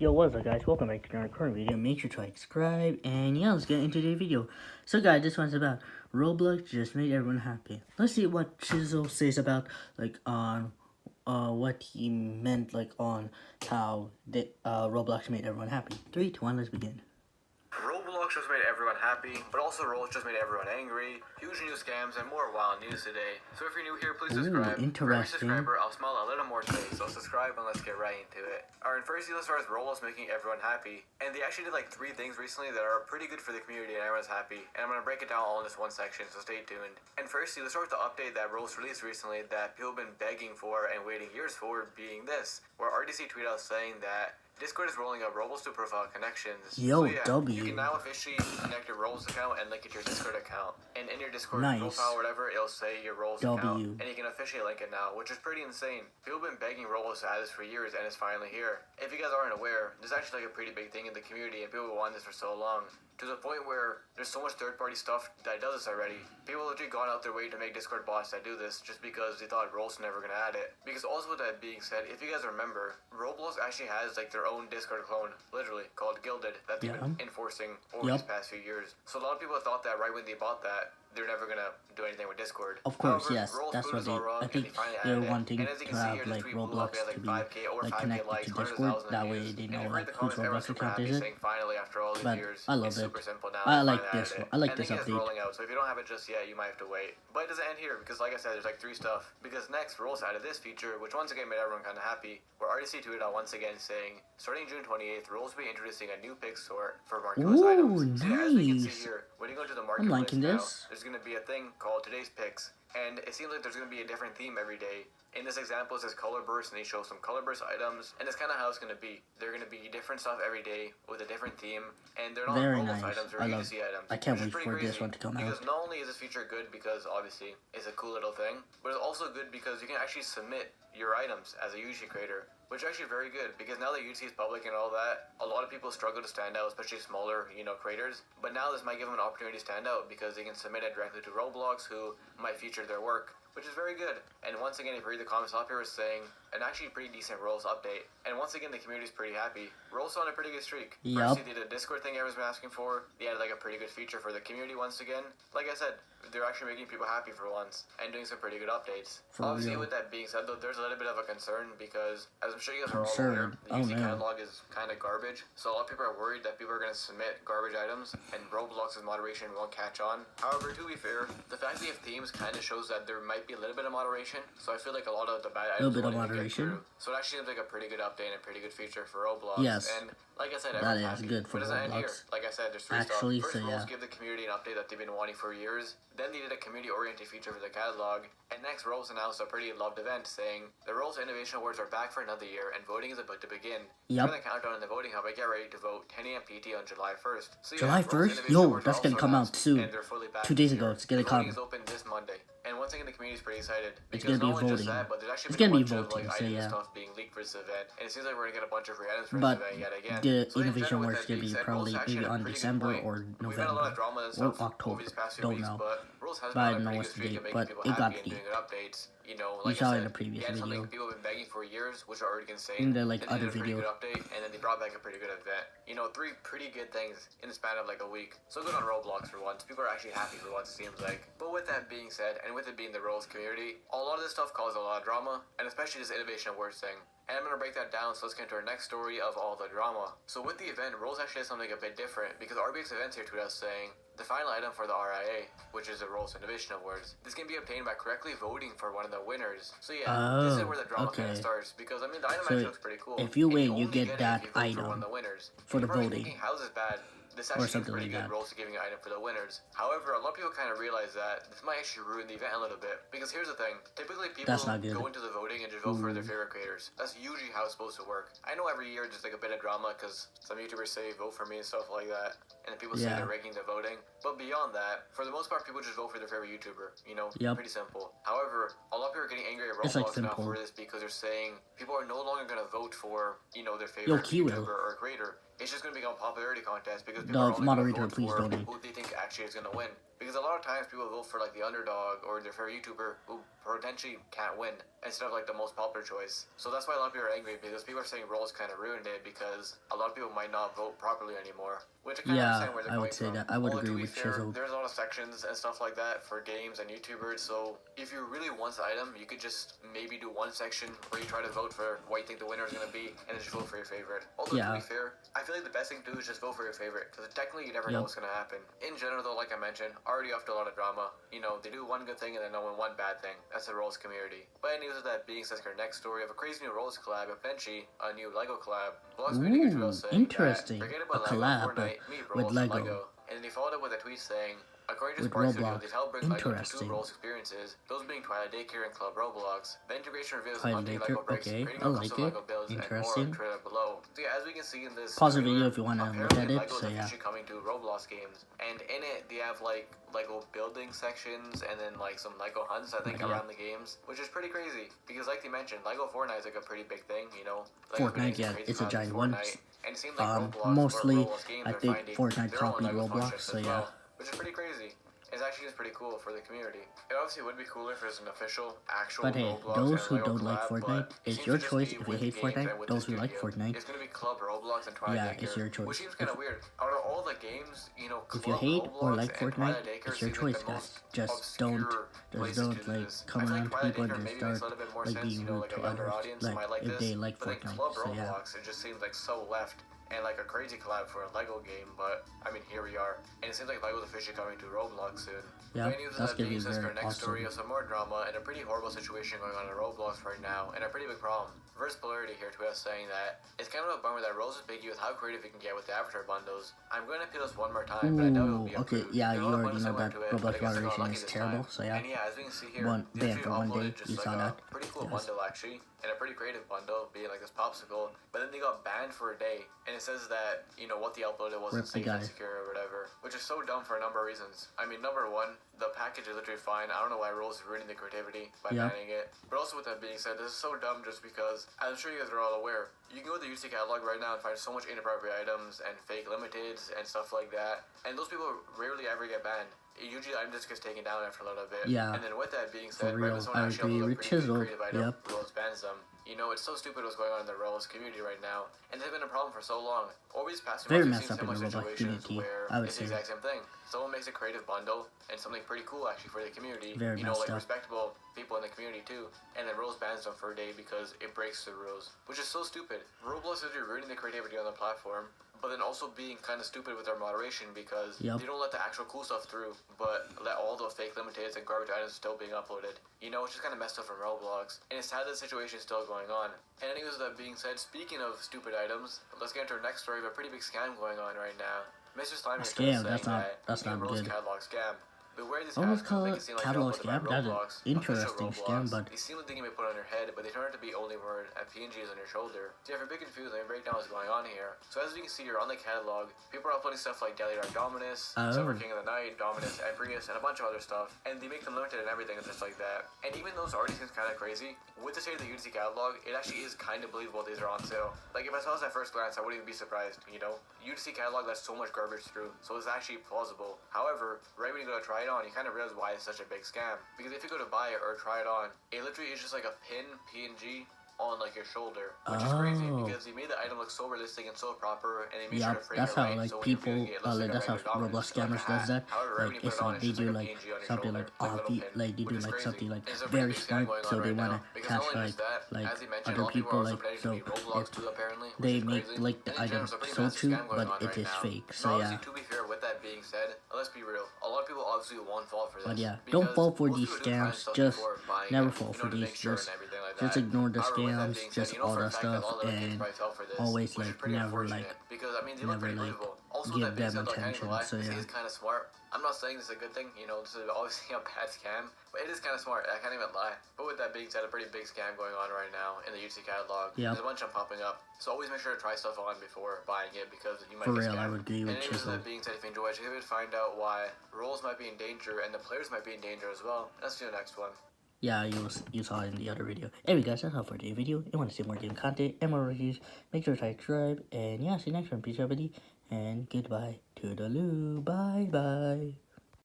Yo, what's up guys, welcome back to our current video. Make sure to like, subscribe, and yeah, let's get into the video. So guys, this one's about Roblox just made everyone happy. Let's see what Chisel says about on what he meant on how Roblox made everyone happy. 3, 2, 1, let's begin. Roblox just made everyone happy, but also Roblox just made everyone angry. Huge new scams and more wild news today. So if you're new here, please subscribe. Interesting. For every subscriber, I'll smile a little more today, so subscribe and let's get right into it. Alright, first let's start with Roblox making everyone happy. And they actually did like 3 things recently that are pretty good for the community and everyone's happy. And I'm going to break it down all in this one section, so stay tuned. And firstly, let's start with the update that Roblox released recently that people have been begging for and waiting years for, being this. Where RDC tweeted out saying that Discord is rolling out Roblox to profile connections. Yo, so yeah, you can now officially connect your Roblox account and link it to your Discord account. And in your Discord profile or whatever, it'll say your Roblox account. And you can officially link it now, which is pretty insane. People have been begging Roblox to add this for years, and it's finally here. If you guys aren't aware, this is actually like a pretty big thing in the community, and people have wanted this for so long. To the point where there's so much third-party stuff that does this already. People have literally gone out their way to make Discord bots that do this just because they thought Roblox was never going to add it. Because also with that being said, if you guys remember, Roblox actually has like their own Discord clone, literally, called Gilded, that they've been enforcing over these past few years. So a lot of people thought that right when they bought that, they're never gonna do anything with Discord. Of course, yes, that's what I think they're wanting to have Roblox to be connected to Discord. That way they know whose Roblox account is it. But I love it. I like this one. I like this update. So if you don't have it just yet, you might have to wait. But it doesn't end here because, like I said, there's like 3 stuff. Because next, Roblox added this feature, which once again made everyone kind of happy. Where RDC tweeted out once again saying, starting June 28th, Roblox will be introducing a new pick store for marketplace items. So as we can see here, when you go to the marketplace now, there's going to be a thing called Today's Picks, and it seems like there's going to be a different theme every day. In this example, it says color burst, and they show some color burst items, and that's kind of how it's going to be. They're going to be different stuff every day with a different theme, and they're not Roblox items or UGC items. I can't wait for this one to come out. Because not only is this feature good because obviously it's a cool little thing, but it's also good because you can actually submit your items as a UGC creator, which is actually very good because now that UGC is public and all that, a lot of people struggle to stand out, especially smaller, creators. But now this might give them an opportunity to stand out because they can submit it directly to Roblox, who might feature their work, which is very good. And once again, if you read the comments up here, it's saying an actually pretty decent Roblox update. And once again, the community is pretty happy. Roblox on a pretty good streak. First, they did a Discord thing everyone's been asking for. They had like a pretty good feature for the community once again. Like I said, they're actually making people happy for once and doing some pretty good updates. Obviously, with that being said, though, there's a little bit of a concern because, as I'm sure you guys are all aware, the UC catalog is kind of garbage. So a lot of people are worried that people are going to submit garbage items and Roblox's moderation won't catch on. However, to be fair, the fact that you have themes kind of shows that there might be a little bit of moderation. So I feel like a lot of the bad items won't get through. So it actually seems like a pretty good update and a pretty good feature for Roblox. Yes. And like I said, that is good for Roblox. Like I said, there's 3 stuff. First, Roblox gave the community an update that they've been wanting for years. Then they did a community-oriented feature for the catalog. And next, Roblox announced a pretty loved event saying the Roblox Innovation Awards are back for another year and voting is about to begin. Turn the countdown in the voting hub and get ready to vote 10 a.m. PT on July 1st. So July 1st? Yo, that's gonna come out soon. 2 days ago, it's gonna come. Voting is open this Monday. And once again, the community is pretty excited. It's gonna be voting. It's gonna be voting, so yeah. Stuff being leaked for this event, and it seems like we're gonna get a bunch of free items for this event yet again. The Innovation Awards is gonna be probably maybe on December or November or October. Don't know. But I don't know what's the date, but it got leaked. You saw it in the previous video. People have been begging for years, which are already insane. In the other video. Update, and then they brought back a pretty good event. 3 pretty good things in the span of like a week. So good on Roblox for once. People are actually happy for once, it seems like. But with that being said, and with it being the Roblox community, a lot of this stuff caused a lot of drama, and especially this Innovation Awards thing. And I'm going to break that down, so let's get into our next story of all the drama. So with the event, Roblox actually has something a bit different, because RBX Events here tweeted us saying, the final item for the RIA, which is the Roblox Innovation Awards, this can be obtained by correctly voting for one of the winners. So yeah, this is where the drama kind of starts, because I mean, the item actually looks pretty cool. If you win, you get that item for the voting. How is this bad? This actually is pretty good Roblox giving an item for the winners. However, a lot of people kind of realize that this might actually ruin the event a little bit. Because here's the thing. Typically, people go into the voting and just vote for their favorite creators. That's usually how it's supposed to work. I know every year there's like a bit of drama because some YouTubers say vote for me and stuff like that. And people say they're ranking their voting. But beyond that, for the most part, people just vote for their favorite YouTuber. Pretty simple. However, a lot of people are getting angry at Roblox now for this because they're saying people are no longer going to vote for, their favorite YouTuber or creator. It's just going to become a popularity contest because people are only going to vote for who they think actually is going to win. because a lot of times people vote for like the underdog or their favorite YouTuber who potentially can't win instead of like the most popular choice. So that's why a lot of people are angry, because people are saying Rolls kind of ruined it because a lot of people might not vote properly anymore. Which I kind of understand where they're coming from. That. I would agree To be with fair, Chisel. there's a lot of sections and stuff like that for games and YouTubers, so if you really want the item, you could just maybe do one section where you try to vote for what you think the winner is going to be, and then just vote for your favorite. Although, to be fair, I feel like the best thing to do is just vote for your favorite, because technically you never know what's going to happen. In general, though, like I mentioned, already after a lot of drama, you know, they do one good thing and then one bad thing. That's the Rolls community. But anyways, with that being said, our next story of a crazy new Rolls collab, eventually a new Lego collab. Vlogs made a good video saying interesting. that, forget about a Lego, collab Fortnite, meet with Rolls Lego. and Lego. And then they followed up with a tweet saying, according to With Spark Roblox. Studio, they've helped bring Lego to two Interesting. Rolls experiences, those being Twilight Daycare and Club Roblox. The integration reveals Twilight hunting Daycare, Lego bricks, okay, creating I more like custom it. Lego builds, and more Interesting. trailer below. So yeah, as we can see in this Pause the trailer, video if you want to look at apparently it. Lego is So yeah. officially coming to Roblox games, and in it they have like Lego building sections and then like some Lego hunts, I think, around the games, which is pretty crazy because, like they mentioned, Lego Fortnite is like a pretty big thing, you know. Fortnite, yeah, it's a giant one. And it seems like Roblox, Mostly, or Roblox games I are think finding Fortnite their own copied Lego Roblox, functions so as yeah. well, which is pretty crazy. It's actually just pretty cool for the community. It obviously would be cooler if it was an official, actual But hey, Roblox those and who Lego don't like collab, Fortnite, but it's seems your to just choice. be If you with hate the games and Fortnite, with the those who like studio. Fortnite, It's gonna be Club Roblox and Twilight yeah, Daycare, it's your choice. which seems kind of weird. Out of all the games, you know, Club If you hate Roblox or like and Fortnite, Twilight Daycare it's your seems choice, like the guys. most Just don't places to do like this. come I feel around like Twilight people Daycare and maybe just makes start a little bit more like sense, being you know, rude like a to younger others. audience Like might like if this. they like But then Fortnite, Club so yeah. Roblox, it just seems like so left and like a crazy collab for a Lego game, but I mean, here we are. And it seems like Lego's officially coming to Roblox soon. Yeah, that's gonna be Our very next story awesome. of some more drama and a pretty horrible situation going on in Roblox right now, and a pretty big problem. Reverse Polarity here to us saying that it's kind of a bummer that Rose is picky with how creative you can get with the avatar bundles. I'm going to play this one more time, but I doubt it will be okay, approved. yeah, There's you a lot of already bonus know that similar to it, but I Roblox guess I got moderation lucky is this terrible, time. so yeah. And yeah, as we can see here, Ban they for actually one day, uploaded just you like saw a that. pretty cool Yes. bundle actually, and a pretty creative bundle, being like this popsicle. But then they got banned for a day, and it says that, you know, what they uploaded wasn't safe and secure or whatever, which is so dumb for a number of reasons. I mean, number one, the package is literally fine. I don't know why Rose is ruining the creativity by banning it. But also, with that being said, this is so dumb just because, I'm sure you guys are all aware, you can go to the UC catalog right now and find so much inappropriate items and fake limiteds and stuff like that, and those people rarely ever get banned. Usually, item just gets taken down after a little bit. Yeah. And then with that being said, real, right when someone I actually agree uploads a with pretty Chisel. creative item, Yep. Rose bans them. You know, it's so stupid what's going on in the Rolls community right now, and it's been a problem for so long. Over these past few Very months, messed we've up seen in the similar Roblox situations community, where I would it's the say. exact same thing. Someone makes a creative bundle and something pretty cool actually for the community. Very you know, like messed up. respectable people in the community too, and then Rose bans them for a day because it breaks the rules, which is so stupid. Roblox is ruining the creativity on the platform, but then also being kind of stupid with their moderation because they don't let the actual cool stuff through, but let all the fake limiteds and garbage items still being uploaded. You know, it's just kind of messed up from Roblox, and it's sad that the situation is still going on. And anyways, with that being said, speaking of stupid items, let's get into our next story of a pretty big scam going on right now. Mr. Slime is saying That's not Rose good. catalog scam. Beware this Almost hack, call make it seem like catalog you're uploaded by scam. That's an Roblox, interesting official scam, Roblox. but They seem like they can be put on your head, but they turn out to be only word at PNGs on your shoulder. So if you're a bit confused, let me break down what's going on here. So as you can see here on the catalog, people are uploading stuff like Daily Dark Dominus, Silver King of the Night, Dominus Emprius, and a bunch of other stuff, and they make them limited and everything and stuff like that. And even though this already seems kind of crazy, with the state of the UDC catalog, it actually is kind of believable these are on sale. Like if I saw this at first glance, I wouldn't even be surprised, you know? UDC catalog lets so much garbage through, so it's actually plausible. However, right when you go to try it on, you kind of realize why it's such a big scam. Because if you go to buy it or try it on, it literally is just like a pin PNG on like your shoulder, which is crazy because they made the item look so realistic and so proper, and they made sure to frame that's it how right, like so when people you're viewing it, it looks like that's how Roblox scammers does that. Like it's like they do like something like like they do like something like very smart, so they wanna catch like other people, like so if they make like the item so true, but it is fake. So yeah. To be fair, with that being said, let's be real. A lot of people obviously won't fall for this. But yeah, don't fall for these scams. Just never fall for these. Just ignore the scams, just all that stuff, and always like never give them attention. So yeah. It's kind of smart. I'm not saying this is a good thing, you know, this is obviously a bad scam, but it is kind of smart, I can't even lie. But with that being said, a pretty big scam going on right now in the UC catalog. There's a bunch of them popping up, so always make sure to try stuff on before buying it because you might get scammed. I would agree with Chisel. And that being said, if you enjoyed, you could find out why roles might be in danger and the players might be in danger as well. Let's do the next one. Yeah, you saw it in the other video. Anyway guys, that's all for today's video. If you want to see more game content and more reviews, make sure to subscribe. And yeah, see you next time. Peace, everybody. And goodbye. Toodaloo. Bye bye.